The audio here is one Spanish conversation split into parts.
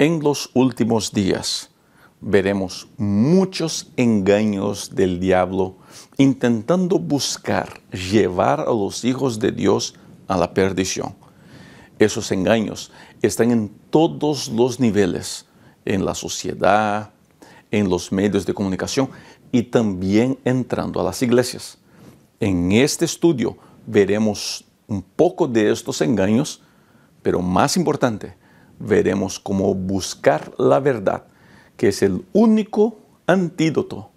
En los últimos días veremos muchos engaños del diablo intentando buscar llevar a los hijos de Dios a la perdición. Esos engaños están en todos los niveles, en la sociedad, en los medios de comunicación y también entrando a las iglesias. En este estudio veremos un poco de estos engaños, pero más importante, veremos cómo buscar la verdad, que es el único antídoto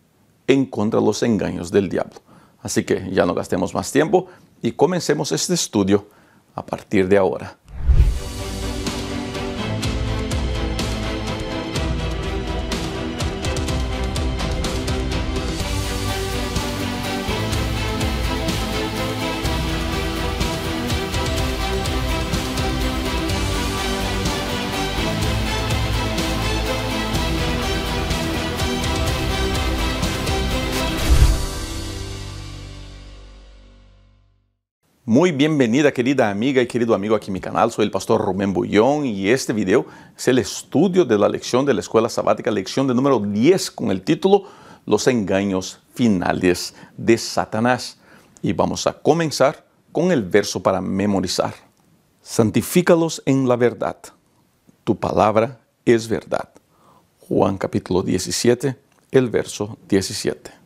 en contra de los engaños del diablo. Así que ya no gastemos más tiempo y comencemos este estudio a partir de ahora. Muy bienvenida, querida amiga y querido amigo aquí en mi canal. Soy el pastor Rubén Bullón y este video es el estudio de la lección de la escuela sabática, lección de número 10 con el título Los engaños finales de Satanás. Y vamos a comenzar con el verso para memorizar. Santifícalos en la verdad. Tu palabra es verdad. Juan capítulo 17, el verso 17.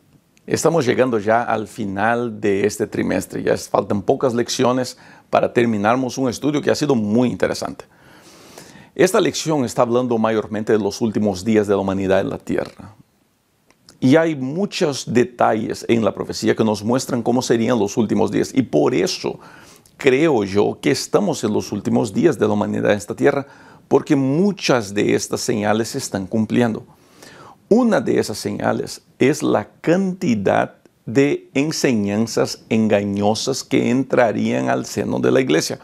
Estamos llegando ya al final de este trimestre. Ya faltan pocas lecciones para terminarmos un estudio que ha sido muy interesante. Esta lección está hablando mayormente de los últimos días de la humanidad en la tierra. Y hay muchos detalles en la profecía que nos muestran cómo serían los últimos días. Y por eso creo yo que estamos en los últimos días de la humanidad en esta tierra, porque muchas de estas señales se están cumpliendo. Una de esas señales es la cantidad de enseñanzas engañosas que entrarían al seno de la iglesia.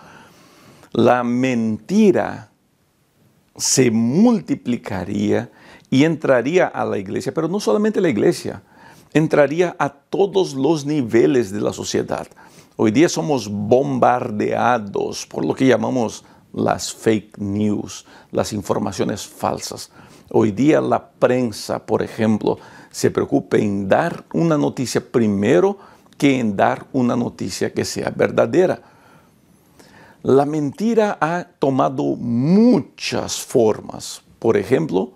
La mentira se multiplicaría y entraría a la iglesia, pero no solamente a la iglesia, entraría a todos los niveles de la sociedad. Hoy día somos bombardeados por lo que llamamos las fake news, las informaciones falsas. Hoy día la prensa, por ejemplo, se preocupa en dar una noticia primero que en dar una noticia que sea verdadera. La mentira ha tomado muchas formas. Por ejemplo,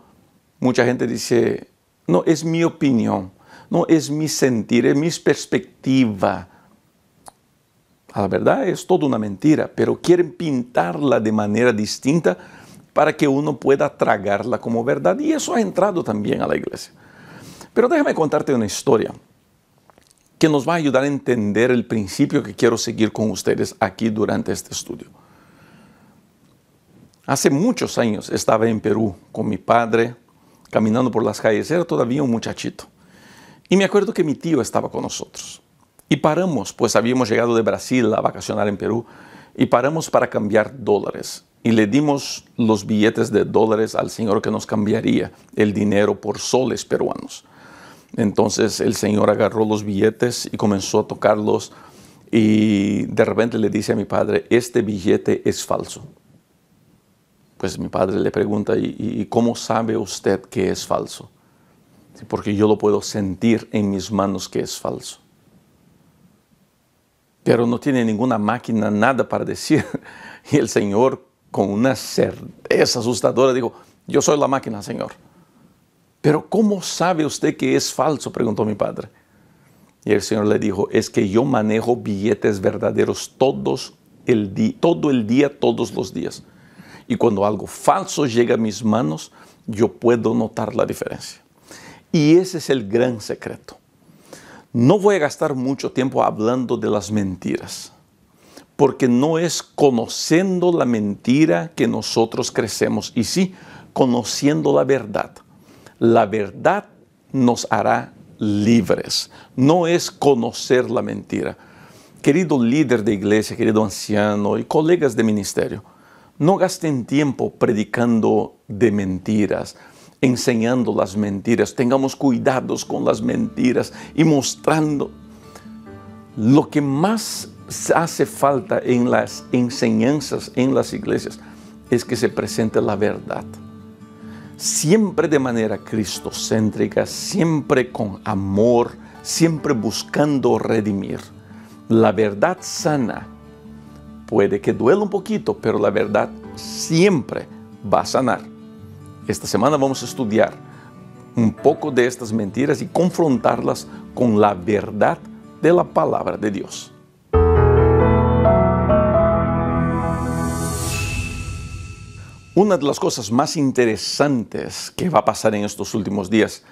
mucha gente dice, no, es mi opinión, no, es mi sentir, es mi perspectiva. La verdad es toda una mentira, pero quieren pintarla de manera distinta para que uno pueda tragarla como verdad. Y eso ha entrado también a la iglesia. Pero déjame contarte una historia que nos va a ayudar a entender el principio que quiero seguir con ustedes aquí durante este estudio. Hace muchos años estaba en Perú con mi padre, caminando por las calles. Era todavía un muchachito. Y me acuerdo que mi tío estaba con nosotros. Y paramos, pues habíamos llegado de Brasil a vacacionar en Perú, y paramos para cambiar dólares. Y le dimos los billetes de dólares al señor que nos cambiaría el dinero por soles peruanos. Entonces el señor agarró los billetes y comenzó a tocarlos y de repente le dice a mi padre, este billete es falso. Pues mi padre le pregunta, ¿y cómo sabe usted que es falso? Porque yo lo puedo sentir en mis manos que es falso. Pero no tiene ninguna máquina, nada para decir. Y el señor, con una certeza asustadora, dijo, yo soy la máquina, señor. Pero ¿cómo sabe usted que es falso?, preguntó mi padre. Y el señor le dijo, es que yo manejo billetes verdaderos todo el día, todos los días. Y cuando algo falso llega a mis manos, yo puedo notar la diferencia. Y ese es el gran secreto. No voy a gastar mucho tiempo hablando de las mentiras, porque no es conociendo la mentira que nosotros crecemos, y sí conociendo la verdad. La verdad nos hará libres, no es conocer la mentira. Querido líder de iglesia, querido anciano y colegas de ministerio, no gasten tiempo predicando de mentiras, enseñando las mentiras. Tengamos cuidados con las mentiras y mostrando. Lo que más hace falta en las enseñanzas en las iglesias es que se presente la verdad. siempre de manera cristocéntrica, siempre con amor, siempre buscando redimir. La verdad sana puede que duela un poquito, pero la verdad siempre va a sanar. Esta semana vamos a estudiar un poco de estas mentiras y confrontarlas con la verdad de la palabra de Dios. Una de las cosas más interesantes que va a pasar en estos últimos días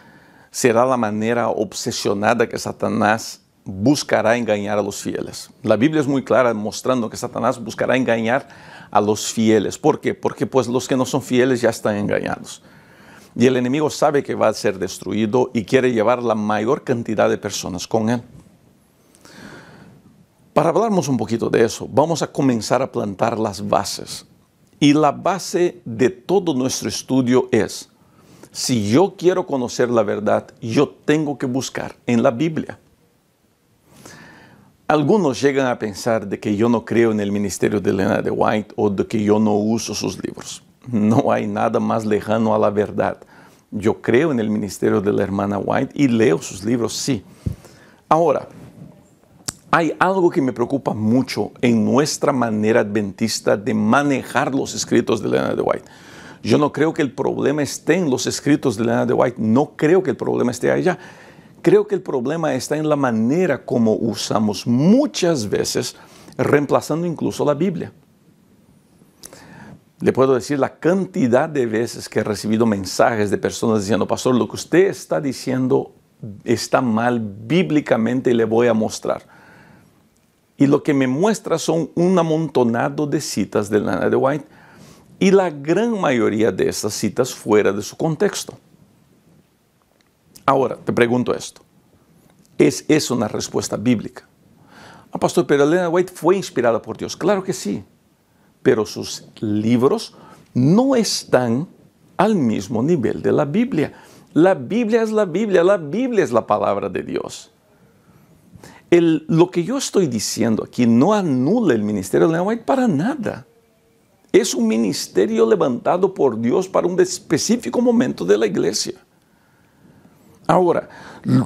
será la manera obsesionada que Satanás buscará engañar a los fieles. La Biblia es muy clara mostrando que Satanás buscará engañar a los fieles. ¿Por qué? Porque pues los que no son fieles ya están engañados. Y el enemigo sabe que va a ser destruido y quiere llevar la mayor cantidad de personas con él. Para hablarnos un poquito de eso, vamos a comenzar a plantar las bases. Y la base de todo nuestro estudio es, si yo quiero conocer la verdad, yo tengo que buscar en la Biblia. Algunos llegan a pensar de que yo no creo en el ministerio de Ellen G. White o de que yo no uso sus libros. No hay nada más lejano a la verdad. Yo creo en el ministerio de la hermana White y leo sus libros, sí. Ahora, hay algo que me preocupa mucho en nuestra manera adventista de manejar los escritos de Ellen G. White. Yo no creo que el problema esté en los escritos de Ellen G. White, no creo que el problema esté allá. Creo que el problema está en la manera como usamos muchas veces, reemplazando incluso la Biblia. Le puedo decir la cantidad de veces que he recibido mensajes de personas diciendo, pastor, lo que usted está diciendo está mal bíblicamente y le voy a mostrar. Y lo que me muestra son un amontonado de citas de Ellen G. White y la gran mayoría de estas citas fuera de su contexto. Ahora, te pregunto esto. ¿Es eso una respuesta bíblica? Pastor, pero Ellen G. White fue inspirada por Dios. Claro que sí, pero sus libros no están al mismo nivel de la Biblia. La Biblia es la Biblia es la palabra de Dios. Lo que yo estoy diciendo aquí no anula el ministerio de Ellen G. White para nada. Es un ministerio levantado por Dios para un específico momento de la iglesia. Ahora,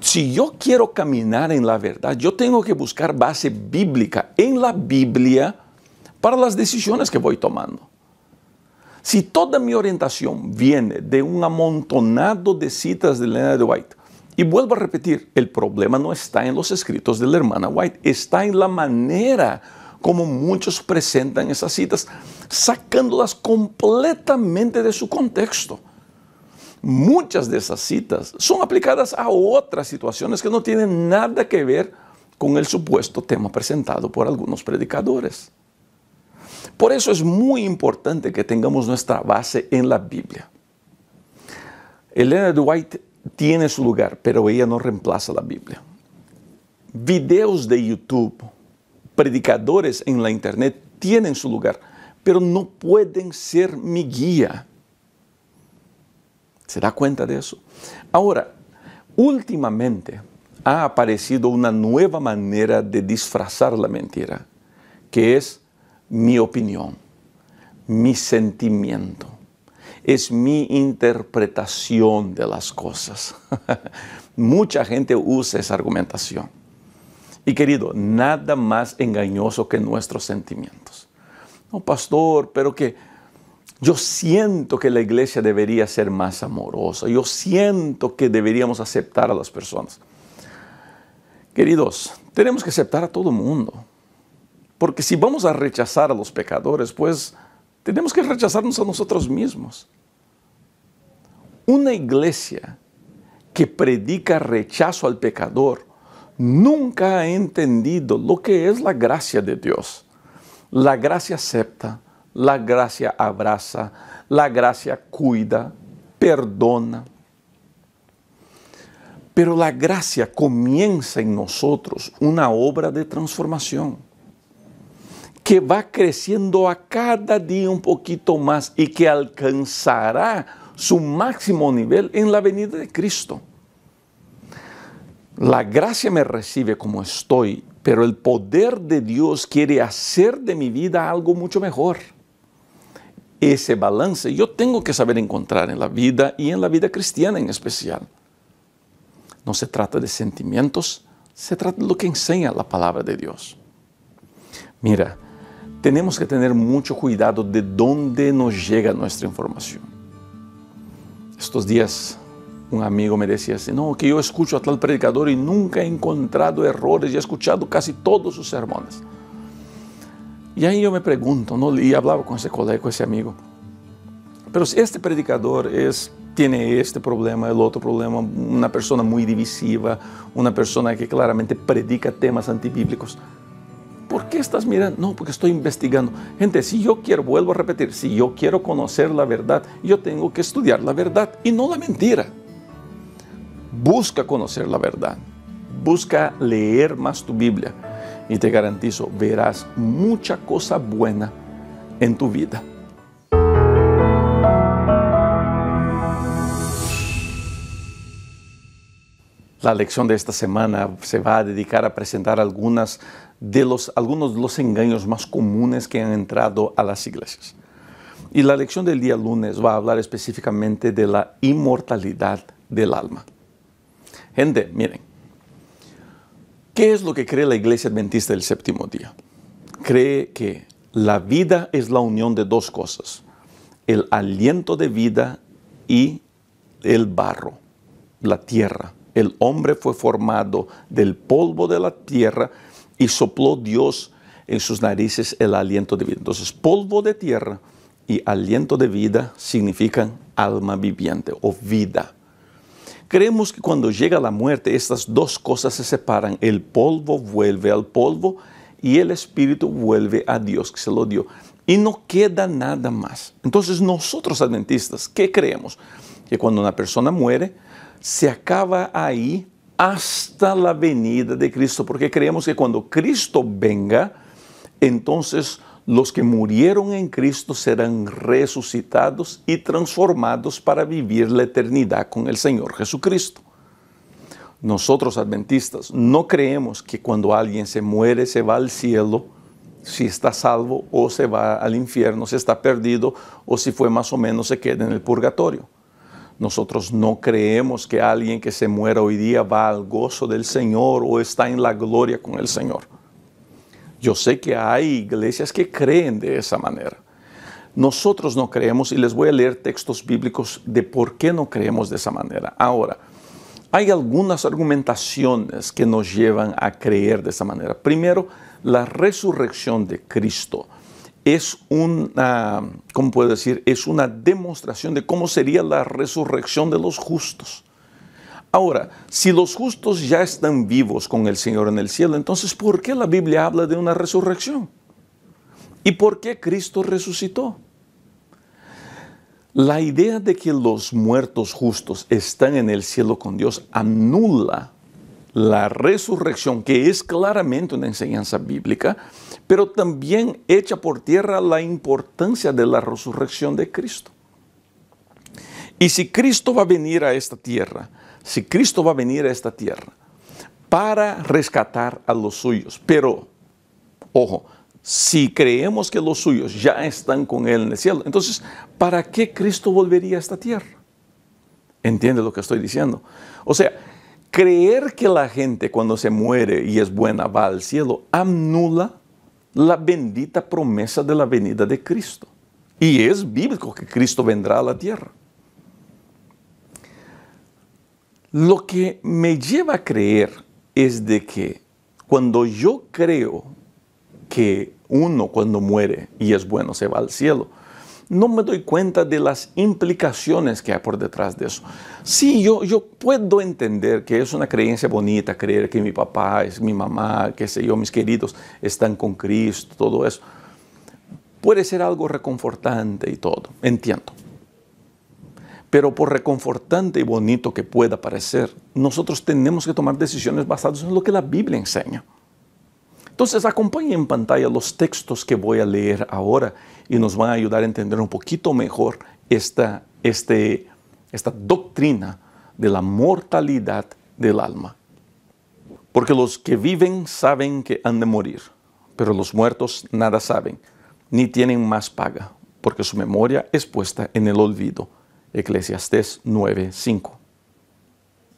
si yo quiero caminar en la verdad, yo tengo que buscar base bíblica en la Biblia para las decisiones que voy tomando. Si toda mi orientación viene de un amontonado de citas de Ellen G. White, y vuelvo a repetir, el problema no está en los escritos de la hermana White, está en la manera como muchos presentan esas citas, sacándolas completamente de su contexto. Muchas de esas citas son aplicadas a otras situaciones que no tienen nada que ver con el supuesto tema presentado por algunos predicadores. Por eso es muy importante que tengamos nuestra base en la Biblia. Ellen G. White tiene su lugar, pero ella no reemplaza la Biblia. Videos de YouTube, predicadores en la internet tienen su lugar, pero no pueden ser mi guía. ¿Se da cuenta de eso? Ahora, últimamente ha aparecido una nueva manera de disfrazar la mentira, que es mi opinión, mi sentimiento. Es mi interpretación de las cosas. Mucha gente usa esa argumentación. Y querido, nada más engañoso que nuestros sentimientos. No, pastor, pero que yo siento que la iglesia debería ser más amorosa. Yo siento que deberíamos aceptar a las personas. Queridos, tenemos que aceptar a todo el mundo. Porque si vamos a rechazar a los pecadores, pues tenemos que rechazarnos a nosotros mismos. Una iglesia que predica rechazo al pecador nunca ha entendido lo que es la gracia de Dios. La gracia acepta, la gracia abraza, la gracia cuida, perdona. Pero la gracia comienza en nosotros una obra de transformación que va creciendo a cada día un poquito más y que alcanzará su máximo nivel en la venida de Cristo. La gracia me recibe como estoy, pero el poder de Dios quiere hacer de mi vida algo mucho mejor. ese balance yo tengo que saber encontrar en la vida y en la vida cristiana en especial. No se trata de sentimientos, se trata de lo que enseña la palabra de Dios. Mira, tenemos que tener mucho cuidado de dónde nos llega nuestra información. Estos días un amigo me decía así, no, que yo escucho a tal predicador y nunca he encontrado errores y he escuchado casi todos sus sermones. Y ahí yo me pregunto, ¿no? Y hablaba con ese colega, con ese amigo, pero si este predicador tiene este problema, el otro problema, una persona muy divisiva, una persona que claramente predica temas antibíblicos, ¿por qué estás mirando? No, porque estoy investigando. Gente, si yo quiero, vuelvo a repetir, si yo quiero conocer la verdad, yo tengo que estudiar la verdad y no la mentira. Busca conocer la verdad, busca leer más tu Biblia y te garantizo, verás mucha cosa buena en tu vida. La lección de esta semana se va a dedicar a presentar algunos de los engaños más comunes que han entrado a las iglesias. Y la lección del día lunes va a hablar específicamente de la inmortalidad del alma. Gente, miren, ¿qué es lo que cree la Iglesia Adventista del Séptimo Día? Cree que la vida es la unión de dos cosas, el aliento de vida y el barro, la tierra. El hombre fue formado del polvo de la tierra y sopló Dios en sus narices el aliento de vida. Entonces, polvo de tierra y aliento de vida significan alma viviente o vida. Creemos que cuando llega la muerte, estas dos cosas se separan. El polvo vuelve al polvo y el espíritu vuelve a Dios que se lo dio. Y no queda nada más. Entonces, nosotros adventistas, ¿qué creemos? Que cuando una persona muere, se acaba ahí hasta la venida de Cristo, porque creemos que cuando Cristo venga, entonces los que murieron en Cristo serán resucitados y transformados para vivir la eternidad con el Señor Jesucristo. Nosotros adventistas no creemos que cuando alguien se muere se va al cielo, si está salvo, o se va al infierno, si está perdido, o si fue más o menos se queda en el purgatorio. Nosotros no creemos que alguien que se muera hoy día va al gozo del Señor o está en la gloria con el Señor. Yo sé que hay iglesias que creen de esa manera. Nosotros no creemos y les voy a leer textos bíblicos de por qué no creemos de esa manera. Ahora, hay algunas argumentaciones que nos llevan a creer de esa manera. Primero, la resurrección de Cristo es ¿cómo puedo decir? Es una demostración de cómo sería la resurrección de los justos. Ahora, si los justos ya están vivos con el Señor en el cielo, entonces ¿por qué la Biblia habla de una resurrección? ¿Y por qué Cristo resucitó? La idea de que los muertos justos están en el cielo con Dios anula la resurrección, que es claramente una enseñanza bíblica, pero también echa por tierra la importancia de la resurrección de Cristo. Y si Cristo va a venir a esta tierra, para rescatar a los suyos, pero, ojo, si creemos que los suyos ya están con Él en el cielo, entonces, ¿para qué Cristo volvería a esta tierra? ¿Entiende lo que estoy diciendo? O sea, creer que la gente cuando se muere y es buena va al cielo anula la bendita promesa de la venida de Cristo. Y es bíblico que Cristo vendrá a la tierra. Lo que me lleva a creer es de que cuando yo creo que uno cuando muere y es bueno se va al cielo, no me doy cuenta de las implicaciones que hay por detrás de eso. Sí, yo puedo entender que es una creencia bonita, creer que mi papá, es mi mamá, qué sé yo, mis queridos están con Cristo, todo eso. Puede ser algo reconfortante y todo, entiendo. Pero por reconfortante y bonito que pueda parecer, nosotros tenemos que tomar decisiones basadas en lo que la Biblia enseña. Entonces, acompañen en pantalla los textos que voy a leer ahora y nos van a ayudar a entender un poquito mejor esta doctrina de la mortalidad del alma. Porque los que viven saben que han de morir, pero los muertos nada saben, ni tienen más paga, porque su memoria es puesta en el olvido. Eclesiastés 9:5.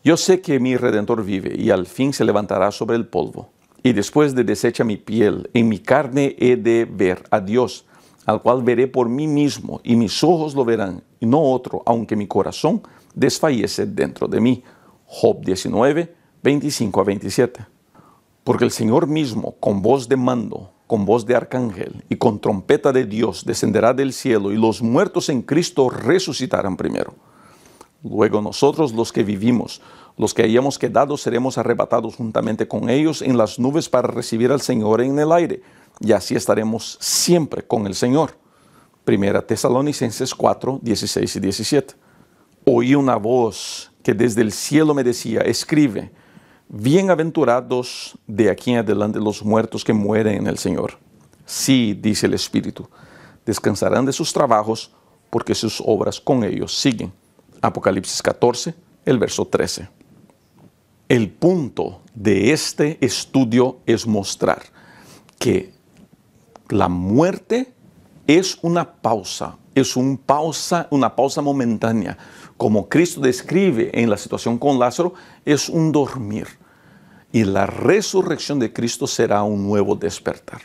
Yo sé que mi Redentor vive y al fin se levantará sobre el polvo. Y después de deshecha mi piel, en mi carne he de ver a Dios, al cual veré por mí mismo, y mis ojos lo verán, y no otro, aunque mi corazón desfallece dentro de mí. Job 19:25-27. Porque el Señor mismo, con voz de mando, con voz de arcángel y con trompeta de Dios, descenderá del cielo, y los muertos en Cristo resucitarán primero. Luego nosotros, los que vivimos, los que hayamos quedado, seremos arrebatados juntamente con ellos en las nubes para recibir al Señor en el aire, y así estaremos siempre con el Señor. Primera Tesalonicenses 4:16-17. Oí una voz que desde el cielo me decía: escribe, bienaventurados de aquí en adelante los muertos que mueren en el Señor. Sí, dice el Espíritu, descansarán de sus trabajos, porque sus obras con ellos siguen. Apocalipsis 14, el verso 13. El punto de este estudio es mostrar que la muerte es una pausa momentánea. Como Cristo describe en la situación con Lázaro, es un dormir. Y la resurrección de Cristo será un nuevo despertar.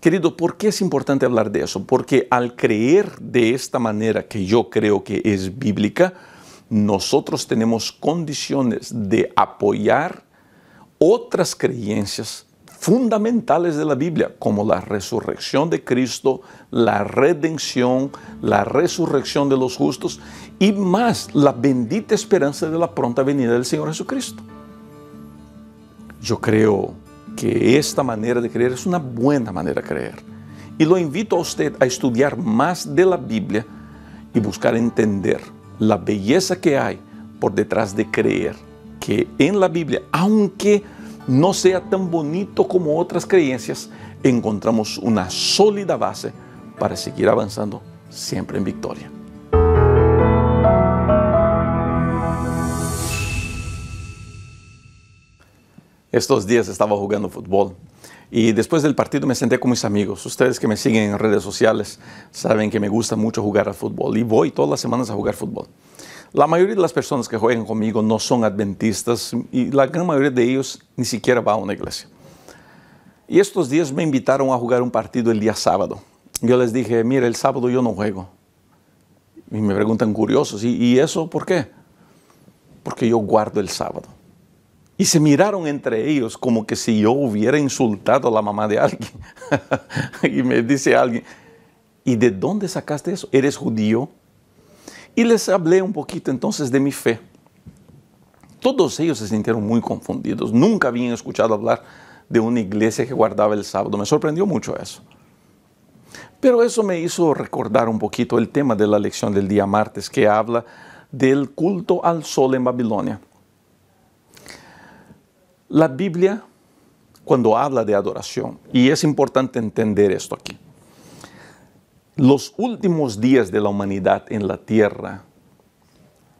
Querido, ¿por qué es importante hablar de eso? Porque al creer de esta manera, que yo creo que es bíblica, nosotros tenemos condiciones de apoyar otras creencias fundamentales de la Biblia, como la resurrección de Cristo, la redención, la resurrección de los justos y más, la bendita esperanza de la pronta venida del Señor Jesucristo. Yo creo que esta manera de creer es una buena manera de creer. Y lo invito a usted a estudiar más de la Biblia y buscar entender la belleza que hay por detrás de creer que en la Biblia, aunque no sea tan bonito como otras creencias, encontramos una sólida base para seguir avanzando siempre en victoria. Estos días estaba jugando fútbol y después del partido me senté con mis amigos. Ustedes que me siguen en redes sociales saben que me gusta mucho jugar al fútbol y voy todas las semanas a jugar fútbol. La mayoría de las personas que juegan conmigo no son adventistas y la gran mayoría de ellos ni siquiera va a una iglesia. Y estos días me invitaron a jugar un partido el día sábado. Yo les dije, mire, el sábado yo no juego. Y me preguntan curiosos, ¿y eso por qué? Porque yo guardo el sábado. Y se miraron entre ellos como que si yo hubiera insultado a la mamá de alguien. Y me dice alguien, ¿y de dónde sacaste eso? ¿Eres judío? Y les hablé un poquito entonces de mi fe. Todos ellos se sintieron muy confundidos. Nunca habían escuchado hablar de una iglesia que guardaba el sábado. Me sorprendió mucho eso. Pero eso me hizo recordar un poquito el tema de la lección del día martes, que habla del culto al sol en Babilonia. La Biblia, cuando habla de adoración, y es importante entender esto aquí, los últimos días de la humanidad en la tierra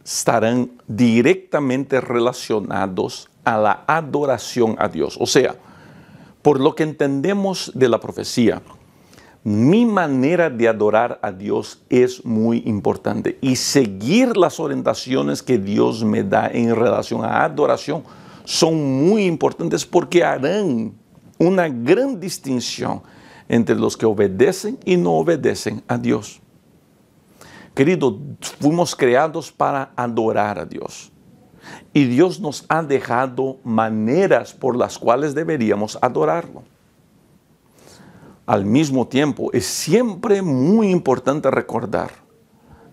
estarán directamente relacionados a la adoración a Dios. O sea, por lo que entendemos de la profecía, mi manera de adorar a Dios es muy importante y seguir las orientaciones que Dios me da en relación a adoración son muy importantes porque harán una gran distinción entre los que obedecen y no obedecen a Dios. Querido, fuimos creados para adorar a Dios. Y Dios nos ha dejado maneras por las cuales deberíamos adorarlo. Al mismo tiempo, es siempre muy importante recordar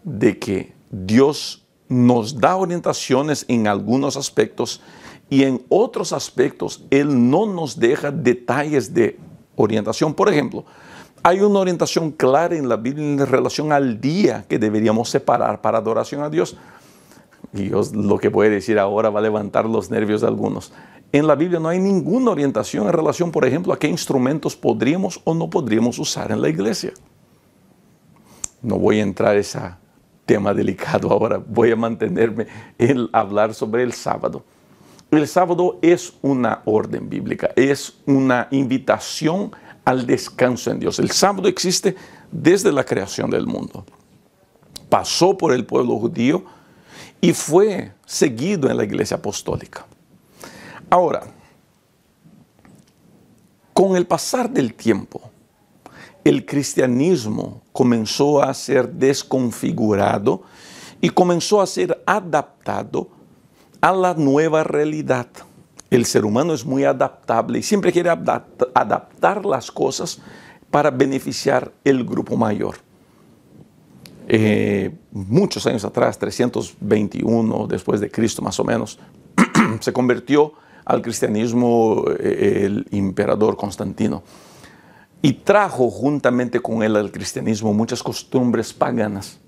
de que Dios nos da orientaciones en algunos aspectos y en otros aspectos Él no nos deja detalles de orientación. Por ejemplo, hay una orientación clara en la Biblia en relación al día que deberíamos separar para adoración a Dios. Y lo que voy a decir ahora va a levantar los nervios de algunos. En la Biblia no hay ninguna orientación en relación, por ejemplo, a qué instrumentos podríamos o no podríamos usar en la iglesia. No voy a entrar en ese tema delicado ahora. Voy a mantenerme en hablar sobre el sábado. El sábado es una orden bíblica, es una invitación al descanso en Dios. El sábado existe desde la creación del mundo. Pasó por el pueblo judío y fue seguido en la iglesia apostólica. Ahora, con el pasar del tiempo, el cristianismo comenzó a ser desconfigurado y comenzó a ser adaptado a la nueva realidad. El ser humano es muy adaptable y siempre quiere adaptar las cosas para beneficiar el grupo mayor. Muchos años atrás, 321 después de Cristo más o menos, se convirtió al cristianismo el emperador Constantino y trajo juntamente con él al cristianismo muchas costumbres paganas.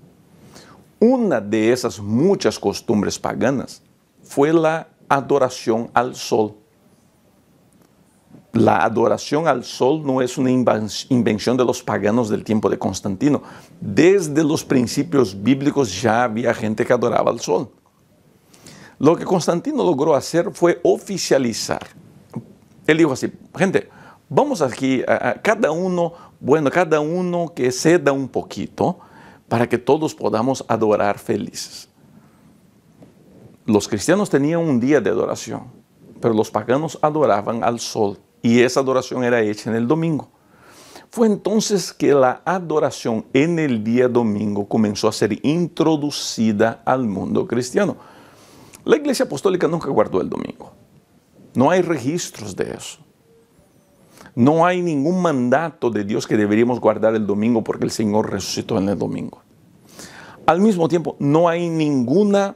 Una de esas muchas costumbres paganas fue la adoración al sol. La adoración al sol no es una invención de los paganos del tiempo de Constantino. Desde los principios bíblicos ya había gente que adoraba al sol. Lo que Constantino logró hacer fue oficializar. Él dijo así: gente, vamos aquí, cada uno que ceda un poquito para que todos podamos adorar felices. Los cristianos tenían un día de adoración, pero los paganos adoraban al sol y esa adoración era hecha en el domingo. Fue entonces que la adoración en el día domingo comenzó a ser introducida al mundo cristiano. La Iglesia Apostólica nunca guardó el domingo. No hay registros de eso. No hay ningún mandato de Dios que deberíamos guardar el domingo porque el Señor resucitó en el domingo. Al mismo tiempo, no hay ninguna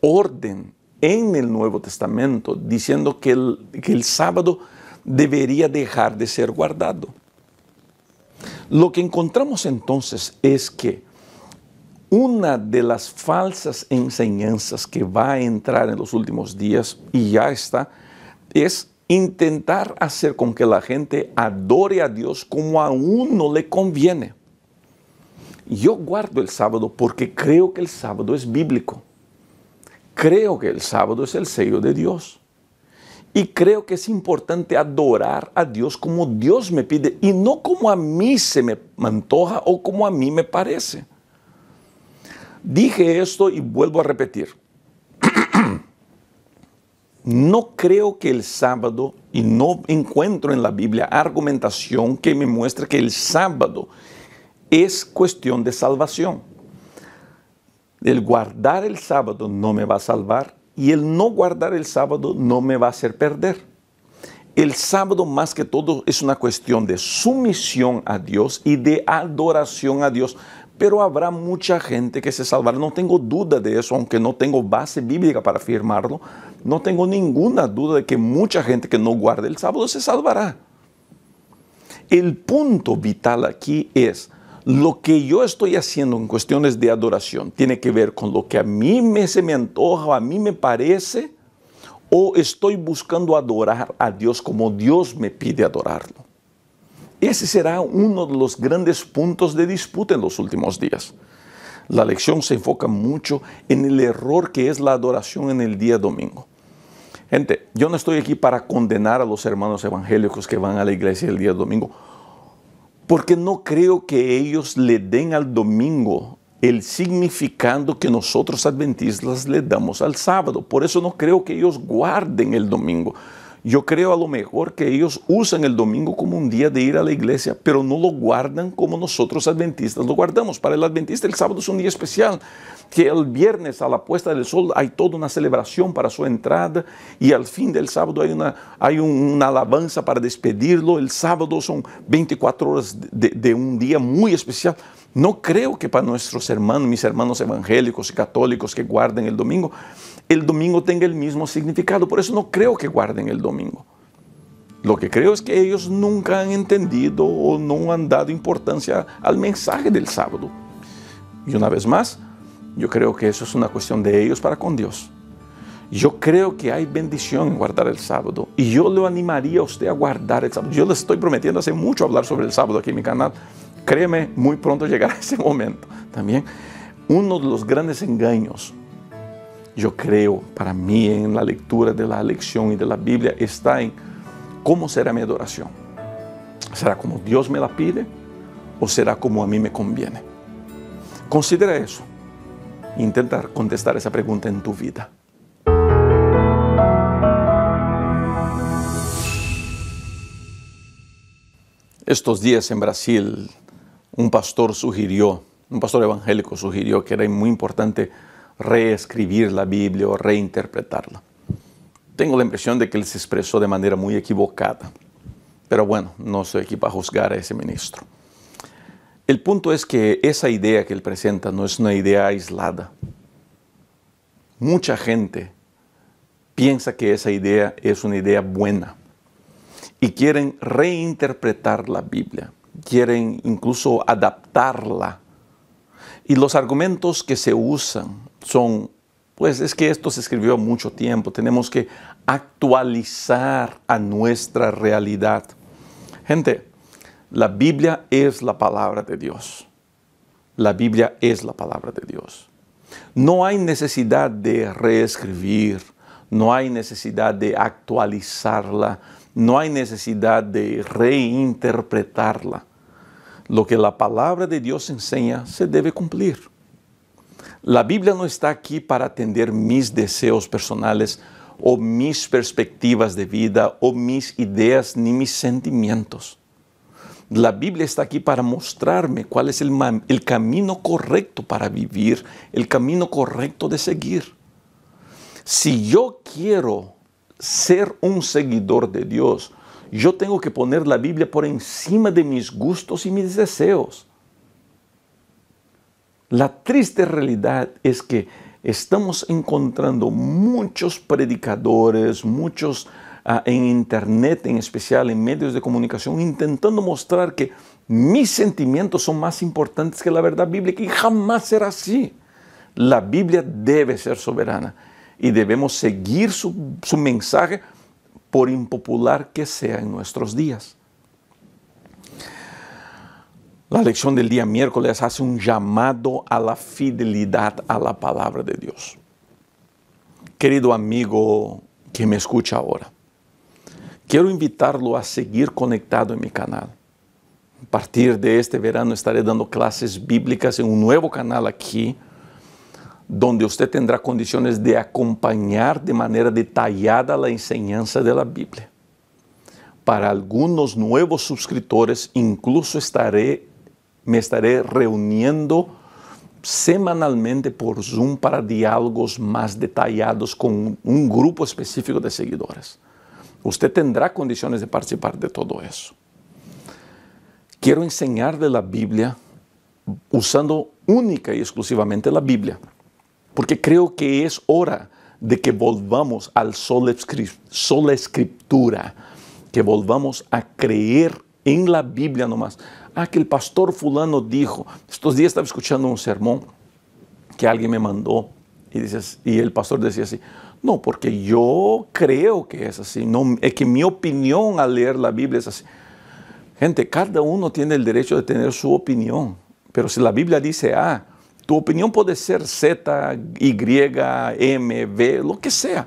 orden en el Nuevo Testamento diciendo que el sábado debería dejar de ser guardado. Lo que encontramos entonces es que una de las falsas enseñanzas que va a entrar en los últimos días, y ya está, es intentar hacer con que la gente adore a Dios como a uno le conviene. Yo guardo el sábado porque creo que el sábado es bíblico. Creo que el sábado es el sello de Dios. Y creo que es importante adorar a Dios como Dios me pide y no como a mí se me antoja o como a mí me parece. Dije esto y vuelvo a repetir. No creo que el sábado, y no encuentro en la Biblia argumentación que me muestre que el sábado es cuestión de salvación. El guardar el sábado no me va a salvar y el no guardar el sábado no me va a hacer perder. El sábado más que todo es una cuestión de sumisión a Dios y de adoración a Dios. Pero habrá mucha gente que se salvará, no tengo duda de eso, aunque no tengo base bíblica para afirmarlo. No tengo ninguna duda de que mucha gente que no guarde el sábado se salvará. El punto vital aquí es: lo que yo estoy haciendo en cuestiones de adoración tiene que ver con lo que a mí se me antoja o a mí me parece, o estoy buscando adorar a Dios como Dios me pide adorarlo. Ese será uno de los grandes puntos de disputa en los últimos días. La lección se enfoca mucho en el error que es la adoración en el día domingo. Gente, yo no estoy aquí para condenar a los hermanos evangélicos que van a la iglesia el día domingo, porque no creo que ellos le den al domingo el significado que nosotros adventistas le damos al sábado. Por eso no creo que ellos guarden el domingo. Yo creo a lo mejor que ellos usan el domingo como un día de ir a la iglesia, pero no lo guardan como nosotros adventistas lo guardamos. Para el adventista el sábado es un día especial, que el viernes a la puesta del sol hay toda una celebración para su entrada y al fin del sábado hay una alabanza para despedirlo. El sábado son 24 horas de un día muy especial. No creo que para nuestros hermanos, mis hermanos evangélicos y católicos que guarden el domingo tenga el mismo significado. Por eso no creo que guarden el domingo. Lo que creo es que ellos nunca han entendido o no han dado importancia al mensaje del sábado. Y una vez más, yo creo que eso es una cuestión de ellos para con Dios. Yo creo que hay bendición en guardar el sábado y yo le animaría a usted a guardar el sábado. Yo les estoy prometiendo hace mucho hablar sobre el sábado aquí en mi canal. Créeme, muy pronto llegará ese momento. También uno de los grandes engaños, yo creo, para mí en la lectura de la lección y de la Biblia, está en cómo será mi adoración. ¿Será como Dios me la pide o será como a mí me conviene? Considera eso. Intenta contestar esa pregunta en tu vida. Estos días en Brasil, un pastor evangélico sugirió que era muy importante reescribir la Biblia o reinterpretarla. Tengo la impresión de que él se expresó de manera muy equivocada. Pero bueno, no soy aquí para juzgar a ese ministro. El punto es que esa idea que él presenta no es una idea aislada. Mucha gente piensa que esa idea es una idea buena y quieren reinterpretar la Biblia, quieren incluso adaptarla. Y los argumentos que se usan son, pues es que esto se escribió hace mucho tiempo, tenemos que actualizar a nuestra realidad. Gente, la Biblia es la palabra de Dios. La Biblia es la palabra de Dios. No hay necesidad de reescribir, no hay necesidad de actualizarla, no hay necesidad de reinterpretarla. Lo que la palabra de Dios enseña se debe cumplir. La Biblia no está aquí para atender mis deseos personales o mis perspectivas de vida o mis ideas ni mis sentimientos. La Biblia está aquí para mostrarme cuál es el camino correcto para vivir, el camino correcto de seguir. Si yo quiero ser un seguidor de Dios, yo tengo que poner la Biblia por encima de mis gustos y mis deseos. La triste realidad es que estamos encontrando muchos predicadores, muchos en internet, en especial en medios de comunicación, intentando mostrar que mis sentimientos son más importantes que la verdad bíblica, y jamás será así. La Biblia debe ser soberana y debemos seguir su mensaje, por impopular que sea en nuestros días. La lección del día miércoles hace un llamado a la fidelidad a la palabra de Dios. Querido amigo que me escucha ahora, quiero invitarlo a seguir conectado en mi canal. A partir de este verano estaré dando clases bíblicas en un nuevo canal aquí, donde usted tendrá condiciones de acompañar de manera detallada la enseñanza de la Biblia. Para algunos nuevos suscriptores, incluso me estaré reuniendo semanalmente por Zoom para diálogos más detallados con un grupo específico de seguidores. Usted tendrá condiciones de participar de todo eso. Quiero enseñar de la Biblia usando única y exclusivamente la Biblia, porque creo que es hora de que volvamos al sola escritura, que volvamos a creer en la Biblia nomás. Que el pastor fulano dijo. Estos días estaba escuchando un sermón que alguien me mandó y el pastor decía así: no, porque yo creo que es así, no, es que mi opinión al leer la Biblia es así. Gente, cada uno tiene el derecho de tener su opinión, pero si la Biblia dice A, tu opinión puede ser Z, Y, M, V, lo que sea.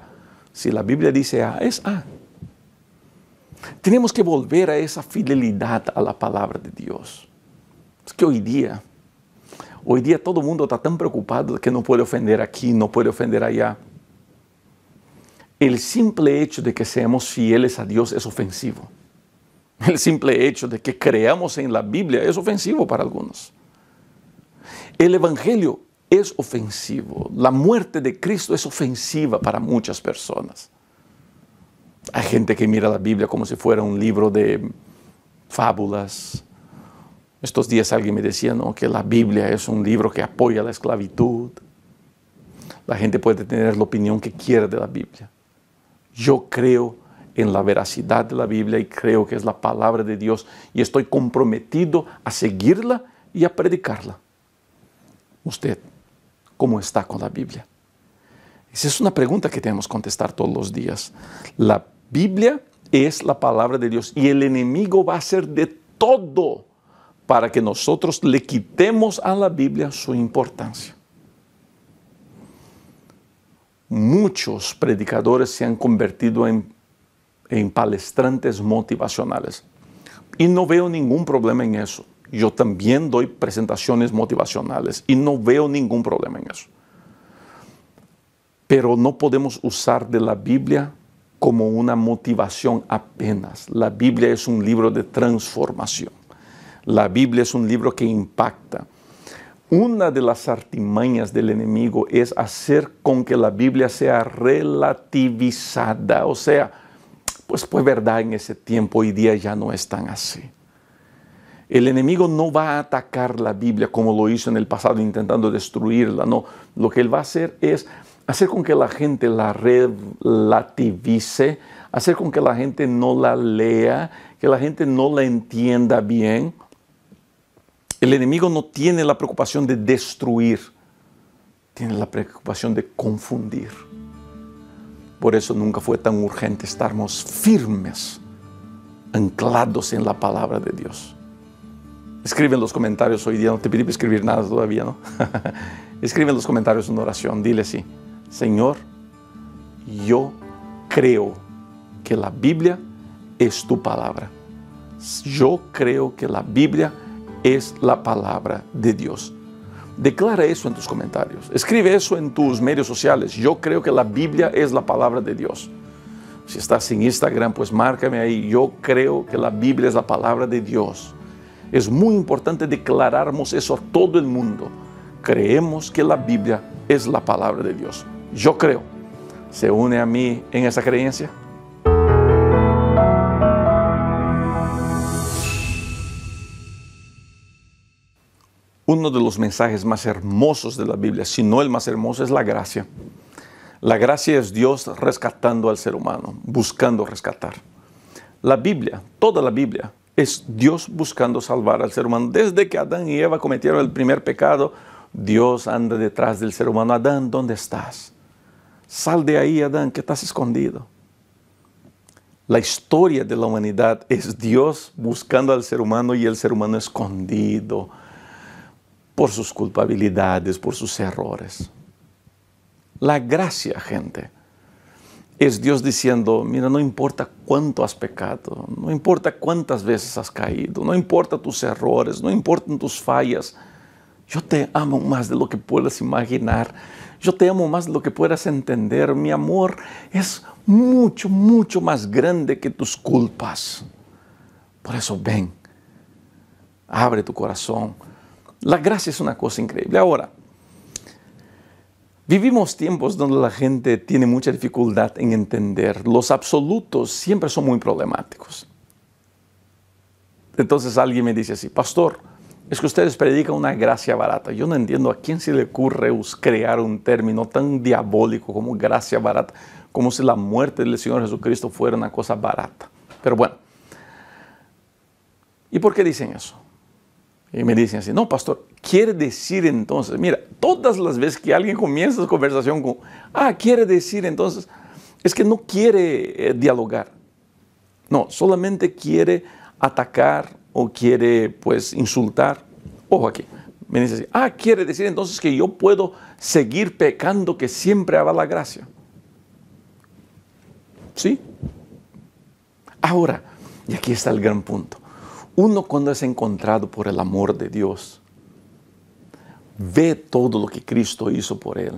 Si la Biblia dice A, es A. Tenemos que volver a esa fidelidad a la palabra de Dios. Es que hoy día todo el mundo está tan preocupado que no puede ofender aquí, no puede ofender allá. El simple hecho de que seamos fieles a Dios es ofensivo. El simple hecho de que creamos en la Biblia es ofensivo para algunos. El Evangelio es ofensivo. La muerte de Cristo es ofensiva para muchas personas. Hay gente que mira la Biblia como si fuera un libro de fábulas. Estos días alguien me decía, ¿no?, que la Biblia es un libro que apoya la esclavitud. La gente puede tener la opinión que quiera de la Biblia. Yo creo en la veracidad de la Biblia y creo que es la palabra de Dios y estoy comprometido a seguirla y a predicarla. ¿Usted cómo está con la Biblia? Esa es una pregunta que tenemos que contestar todos los días. La Biblia es la palabra de Dios y el enemigo va a hacer de todo para que nosotros le quitemos a la Biblia su importancia. Muchos predicadores se han convertido en palestrantes motivacionales. Y no veo ningún problema en eso. Yo también doy presentaciones motivacionales y no veo ningún problema en eso. Pero no podemos usar de la Biblia como una motivación apenas. La Biblia es un libro de transformación. La Biblia es un libro que impacta. Una de las artimañas del enemigo es hacer con que la Biblia sea relativizada. O sea, pues fue verdad en ese tiempo, hoy día ya no es tan así. El enemigo no va a atacar la Biblia como lo hizo en el pasado intentando destruirla, no. Lo que él va a hacer es hacer con que la gente la relativice, hacer con que la gente no la lea, que la gente no la entienda bien. El enemigo no tiene la preocupación de destruir, tiene la preocupación de confundir. Por eso nunca fue tan urgente estarmos firmes, anclados en la palabra de Dios. Escribe en los comentarios hoy día, no te pedí escribir nada todavía, ¿no? Escribe en los comentarios una oración, dile así: Señor, yo creo que la Biblia es tu palabra. Yo creo que la Biblia es la palabra de Dios. Declara eso en tus comentarios. Escribe eso en tus medios sociales. Yo creo que la Biblia es la palabra de Dios. Si estás en Instagram, pues márcame ahí. Yo creo que la Biblia es la palabra de Dios. Es muy importante declararnos eso a todo el mundo. Creemos que la Biblia es la palabra de Dios. Yo creo. ¿Se une a mí en esa creencia? Uno de los mensajes más hermosos de la Biblia, si no el más hermoso, es la gracia. La gracia es Dios rescatando al ser humano, buscando rescatar. La Biblia, toda la Biblia, es Dios buscando salvar al ser humano. Desde que Adán y Eva cometieron el primer pecado, Dios anda detrás del ser humano. Adán, ¿dónde estás? Sal de ahí, Adán, que estás escondido. La historia de la humanidad es Dios buscando al ser humano y el ser humano escondido por sus culpabilidades, por sus errores. La gracia, gente, es Dios diciendo: mira, no importa cuánto has pecado, no importa cuántas veces has caído, no importa tus errores, no importan tus fallas, yo te amo más de lo que puedas imaginar, yo te amo más de lo que puedas entender. Mi amor es mucho, mucho más grande que tus culpas. Por eso ven, abre tu corazón. La gracia es una cosa increíble. Ahora, vivimos tiempos donde la gente tiene mucha dificultad en entender. Los absolutos siempre son muy problemáticos. Entonces alguien me dice así: pastor, es que ustedes predican una gracia barata. Yo no entiendo a quién se le ocurre crear un término tan diabólico como gracia barata, como si la muerte del Señor Jesucristo fuera una cosa barata. Pero bueno, ¿y por qué dicen eso? Y me dicen así: no, pastor, quiere decir entonces, mira, todas las veces que alguien comienza su conversación con, quiere decir entonces, es que no quiere dialogar. No, solamente quiere atacar o quiere, pues, insultar. Ojo aquí, me dice así: quiere decir entonces que yo puedo seguir pecando, que siempre haga la gracia. ¿Sí? Ahora, y aquí está el gran punto. Uno, cuando es encontrado por el amor de Dios, ve todo lo que Cristo hizo por él.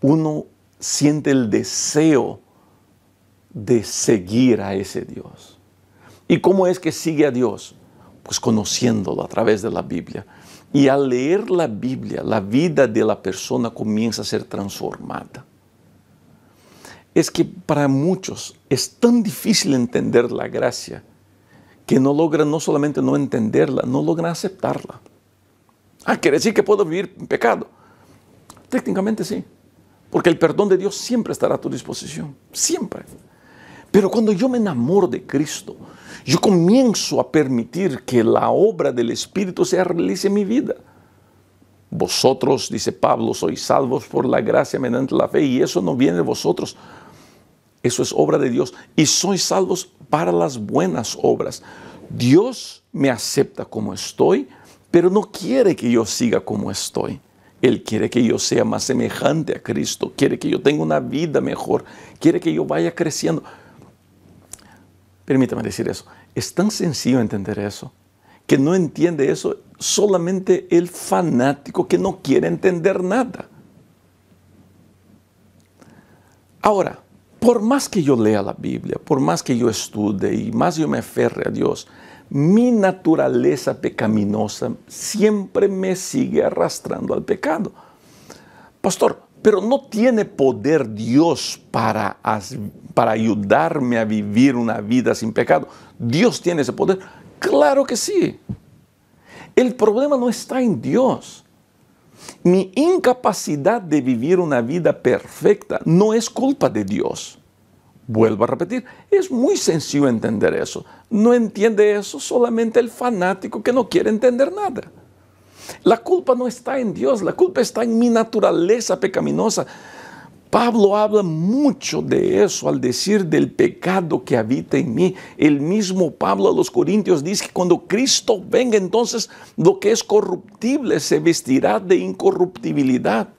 Uno siente el deseo de seguir a ese Dios. ¿Y cómo es que sigue a Dios? Pues conociéndolo a través de la Biblia. Y al leer la Biblia, la vida de la persona comienza a ser transformada. Es que para muchos es tan difícil entender la gracia que no logran no solamente no entenderla, no logran aceptarla. ¿Quiere decir que puedo vivir en pecado? Técnicamente sí, porque el perdón de Dios siempre estará a tu disposición, siempre. Pero cuando yo me enamoro de Cristo, yo comienzo a permitir que la obra del Espíritu se realice en mi vida. Vosotros, dice Pablo, sois salvos por la gracia mediante la fe, y eso no viene de vosotros. Eso es obra de Dios. Y sois salvos para las buenas obras. Dios me acepta como estoy, pero no quiere que yo siga como estoy. Él quiere que yo sea más semejante a Cristo. Quiere que yo tenga una vida mejor. Quiere que yo vaya creciendo. Permítame decir eso. Es tan sencillo entender eso, que no entiende eso solamente el fanático que no quiere entender nada. Ahora, por más que yo lea la Biblia, por más que yo estudie y más yo me aferre a Dios, mi naturaleza pecaminosa siempre me sigue arrastrando al pecado. Pastor, pero ¿no tiene poder Dios para ayudarme a vivir una vida sin pecado? ¿Dios tiene ese poder? Claro que sí. El problema no está en Dios. Mi incapacidad de vivir una vida perfecta no es culpa de Dios. Vuelvo a repetir, es muy sencillo entender eso. No entiende eso solamente el fanático que no quiere entender nada. La culpa no está en Dios, la culpa está en mi naturaleza pecaminosa. Pablo habla mucho de eso al decir del pecado que habita en mí. El mismo Pablo a los Corintios dice que cuando Cristo venga, entonces lo que es corruptible se vestirá de incorruptibilidad.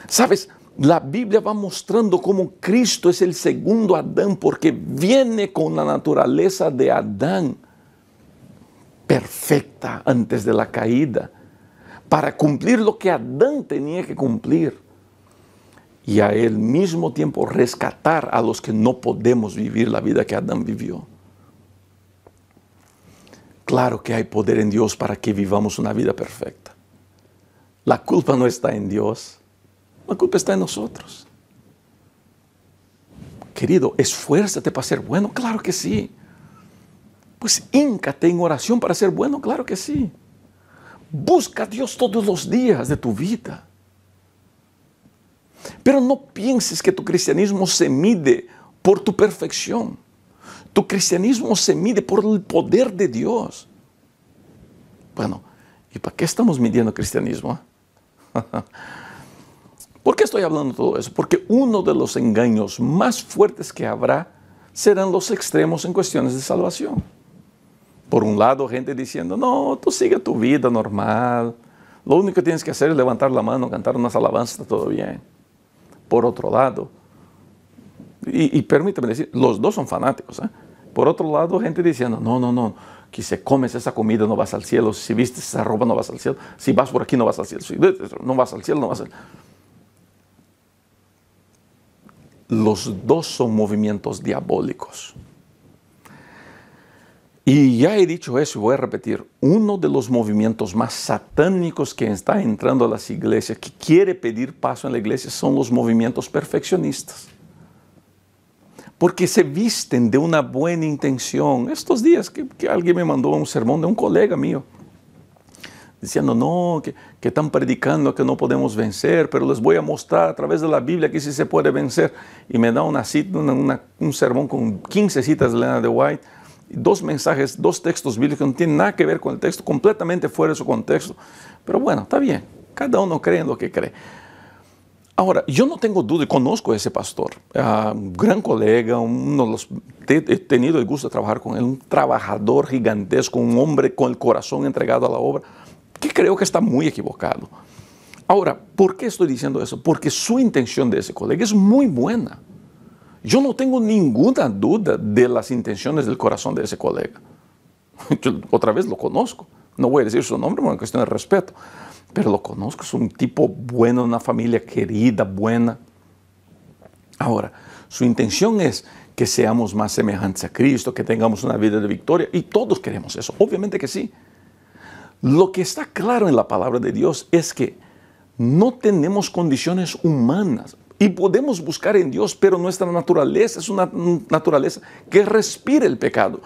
¿Sabes? La Biblia va mostrando cómo Cristo es el segundo Adán porque viene con la naturaleza de Adán perfecta antes de la caída para cumplir lo que Adán tenía que cumplir y al mismo tiempo rescatar a los que no podemos vivir la vida que Adán vivió. Claro que hay poder en Dios para que vivamos una vida perfecta. La culpa no está en Dios. La culpa está en nosotros. Querido, esfuérzate para ser bueno. Claro que sí. Pues híncate en oración para ser bueno. Claro que sí. Busca a Dios todos los días de tu vida. Pero no pienses que tu cristianismo se mide por tu perfección. Tu cristianismo se mide por el poder de Dios. Bueno, ¿y para qué estamos midiendo cristianismo? ¿Por qué estoy hablando de todo eso? Porque uno de los engaños más fuertes que habrá serán los extremos en cuestiones de salvación. Por un lado, gente diciendo, no, tú sigue tu vida normal. Lo único que tienes que hacer es levantar la mano, cantar unas alabanzas, está todo bien. Por otro lado, y permíteme decir, los dos son fanáticos. Por otro lado, gente diciendo, no, que si comes esa comida no vas al cielo, si vistes esa ropa no vas al cielo, si vas por aquí no vas al cielo, si no vas al cielo, no vas al cielo. Los dos son movimientos diabólicos. Y ya he dicho eso y voy a repetir, uno de los movimientos más satánicos que está entrando a las iglesias, que quiere pedir paso en la iglesia, son los movimientos perfeccionistas. Porque se visten de una buena intención. Estos días que alguien me mandó un sermón de un colega mío, diciendo, no, que están predicando que no podemos vencer, pero les voy a mostrar a través de la Biblia que sí se puede vencer. Y me da una cita, un sermón con 15 citas de Elena de White, dos mensajes, dos textos bíblicos que no tienen nada que ver con el texto, completamente fuera de su contexto. Pero bueno, está bien, cada uno cree en lo que cree. Ahora, yo no tengo duda, conozco a ese pastor, gran colega, he tenido el gusto de trabajar con él, un trabajador gigantesco, un hombre con el corazón entregado a la obra, que creo que está muy equivocado. Ahora, ¿por qué estoy diciendo eso? Porque su intención de ese colega es muy buena. Yo no tengo ninguna duda de las intenciones del corazón de ese colega. Yo otra vez lo conozco. No voy a decir su nombre por una cuestión de respeto, pero lo conozco. Es un tipo bueno, una familia querida, buena. Ahora, su intención es que seamos más semejantes a Cristo, que tengamos una vida de victoria, y todos queremos eso, obviamente que sí. Lo que está claro en la palabra de Dios es que no tenemos condiciones humanas y podemos buscar en Dios, pero nuestra naturaleza es una naturaleza que respira el pecado.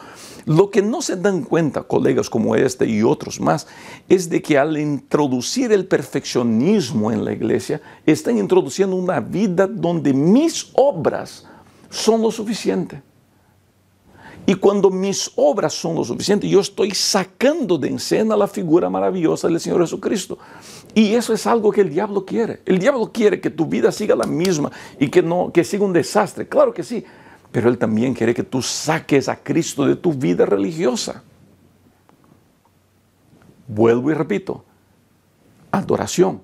Lo que no se dan cuenta, colegas como este y otros más, es de que al introducir el perfeccionismo en la iglesia, están introduciendo una vida donde mis obras son lo suficiente. Y cuando mis obras son lo suficiente, yo estoy sacando de escena la figura maravillosa del Señor Jesucristo. Y eso es algo que el diablo quiere. El diablo quiere que tu vida siga la misma y que siga un desastre. Claro que sí. Pero él también quiere que tú saques a Cristo de tu vida religiosa. Vuelvo y repito. Adoración.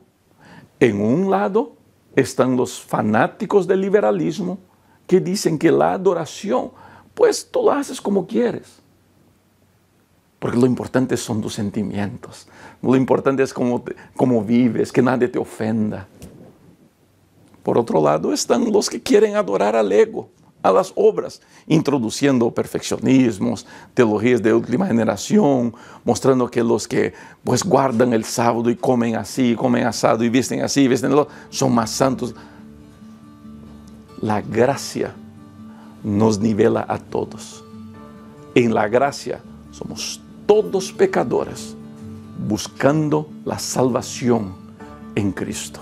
En un lado están los fanáticos del liberalismo que dicen que la adoración pues tú lo haces como quieres. Porque lo importante son tus sentimientos. Lo importante es cómo vives, que nadie te ofenda. Por otro lado están los que quieren adorar al ego, a las obras, introduciendo perfeccionismos, teologías de última generación, mostrando que los que pues guardan el sábado y comen así, comen asado y visten así, visten lo, son más santos. La gracia nos nivela a todos. En la gracia somos todos pecadores buscando la salvación en Cristo.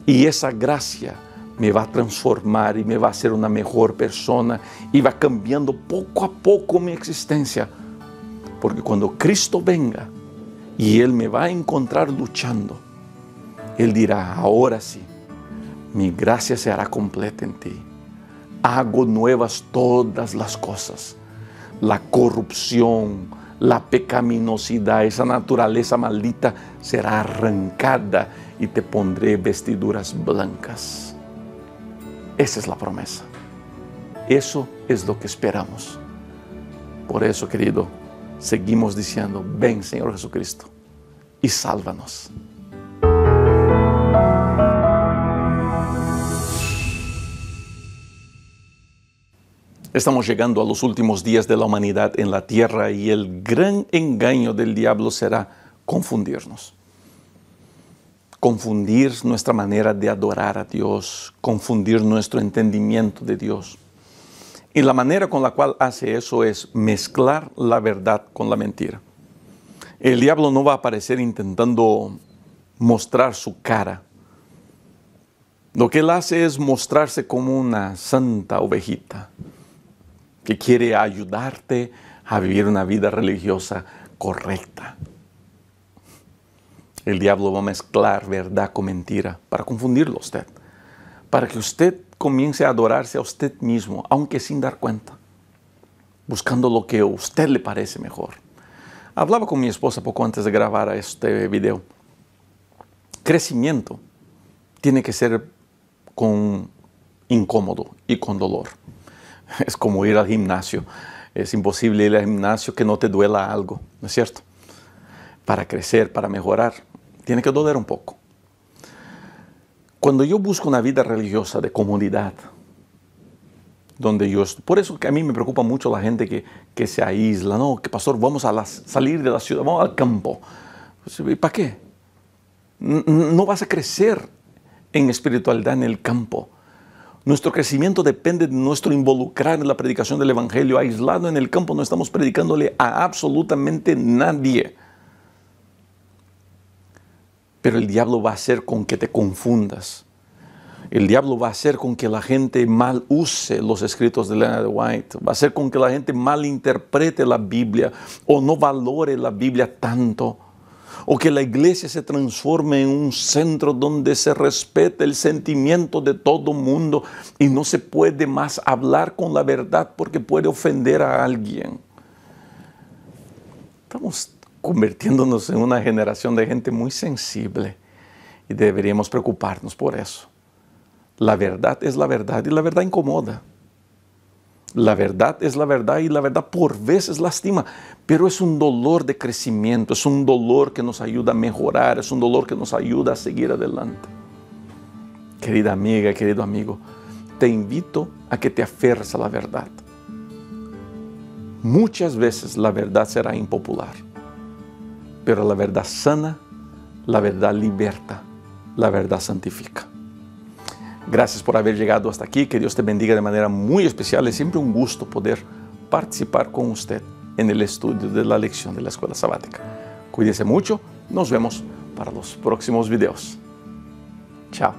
Y esa gracia me va a transformar y me va a hacer una mejor persona y va cambiando poco a poco mi existencia. Porque cuando Cristo venga y Él me va a encontrar luchando, Él dirá, ahora sí, mi gracia se hará completa en ti. Hago nuevas todas las cosas. La corrupción, la pecaminosidad, esa naturaleza maldita será arrancada y te pondré vestiduras blancas. Esa es la promesa. Eso es lo que esperamos. Por eso, querido, seguimos diciendo, ven Señor Jesucristo y sálvanos. Estamos llegando a los últimos días de la humanidad en la tierra y el gran engaño del diablo será confundirnos. Confundir nuestra manera de adorar a Dios, confundir nuestro entendimiento de Dios. Y la manera con la cual hace eso es mezclar la verdad con la mentira. El diablo no va a aparecer intentando mostrar su cara. Lo que él hace es mostrarse como una santa ovejita que quiere ayudarte a vivir una vida religiosa correcta. El diablo va a mezclar verdad con mentira para confundirlo a usted, para que usted comience a adorarse a usted mismo, aunque sin dar cuenta, buscando lo que a usted le parece mejor. Hablaba con mi esposa poco antes de grabar este video. Crecimiento tiene que ser incómodo y con dolor. Es como ir al gimnasio. Es imposible ir al gimnasio que no te duela algo, ¿no es cierto? Para crecer, para mejorar, tiene que doler un poco. Cuando yo busco una vida religiosa de comodidad, por eso que a mí me preocupa mucho la gente que se aísla, no, que pastor, vamos a salir de la ciudad, vamos al campo. ¿Y para qué? No vas a crecer en espiritualidad en el campo. Nuestro crecimiento depende de nuestro involucrar en la predicación del Evangelio. Aislado en el campo no estamos predicándole a absolutamente nadie. Pero el diablo va a hacer con que te confundas. El diablo va a hacer con que la gente mal use los escritos de Ellen G. White. Va a hacer con que la gente mal interprete la Biblia o no valore la Biblia tanto. O que la iglesia se transforme en un centro donde se respete el sentimiento de todo mundo y no se puede más hablar con la verdad porque puede ofender a alguien. Estamos convirtiéndonos en una generación de gente muy sensible y deberíamos preocuparnos por eso. La verdad es la verdad y la verdad incomoda. La verdad es la verdad y la verdad por veces lastima, pero es un dolor de crecimiento, es un dolor que nos ayuda a mejorar, es un dolor que nos ayuda a seguir adelante. Querida amiga, querido amigo, te invito a que te aferres a la verdad. Muchas veces la verdad será impopular, pero la verdad sana, la verdad liberta, la verdad santifica. Gracias por haber llegado hasta aquí. Que Dios te bendiga de manera muy especial. Es siempre un gusto poder participar con usted en el estudio de la lección de la Escuela Sabática. Cuídese mucho. Nos vemos para los próximos videos. Chao.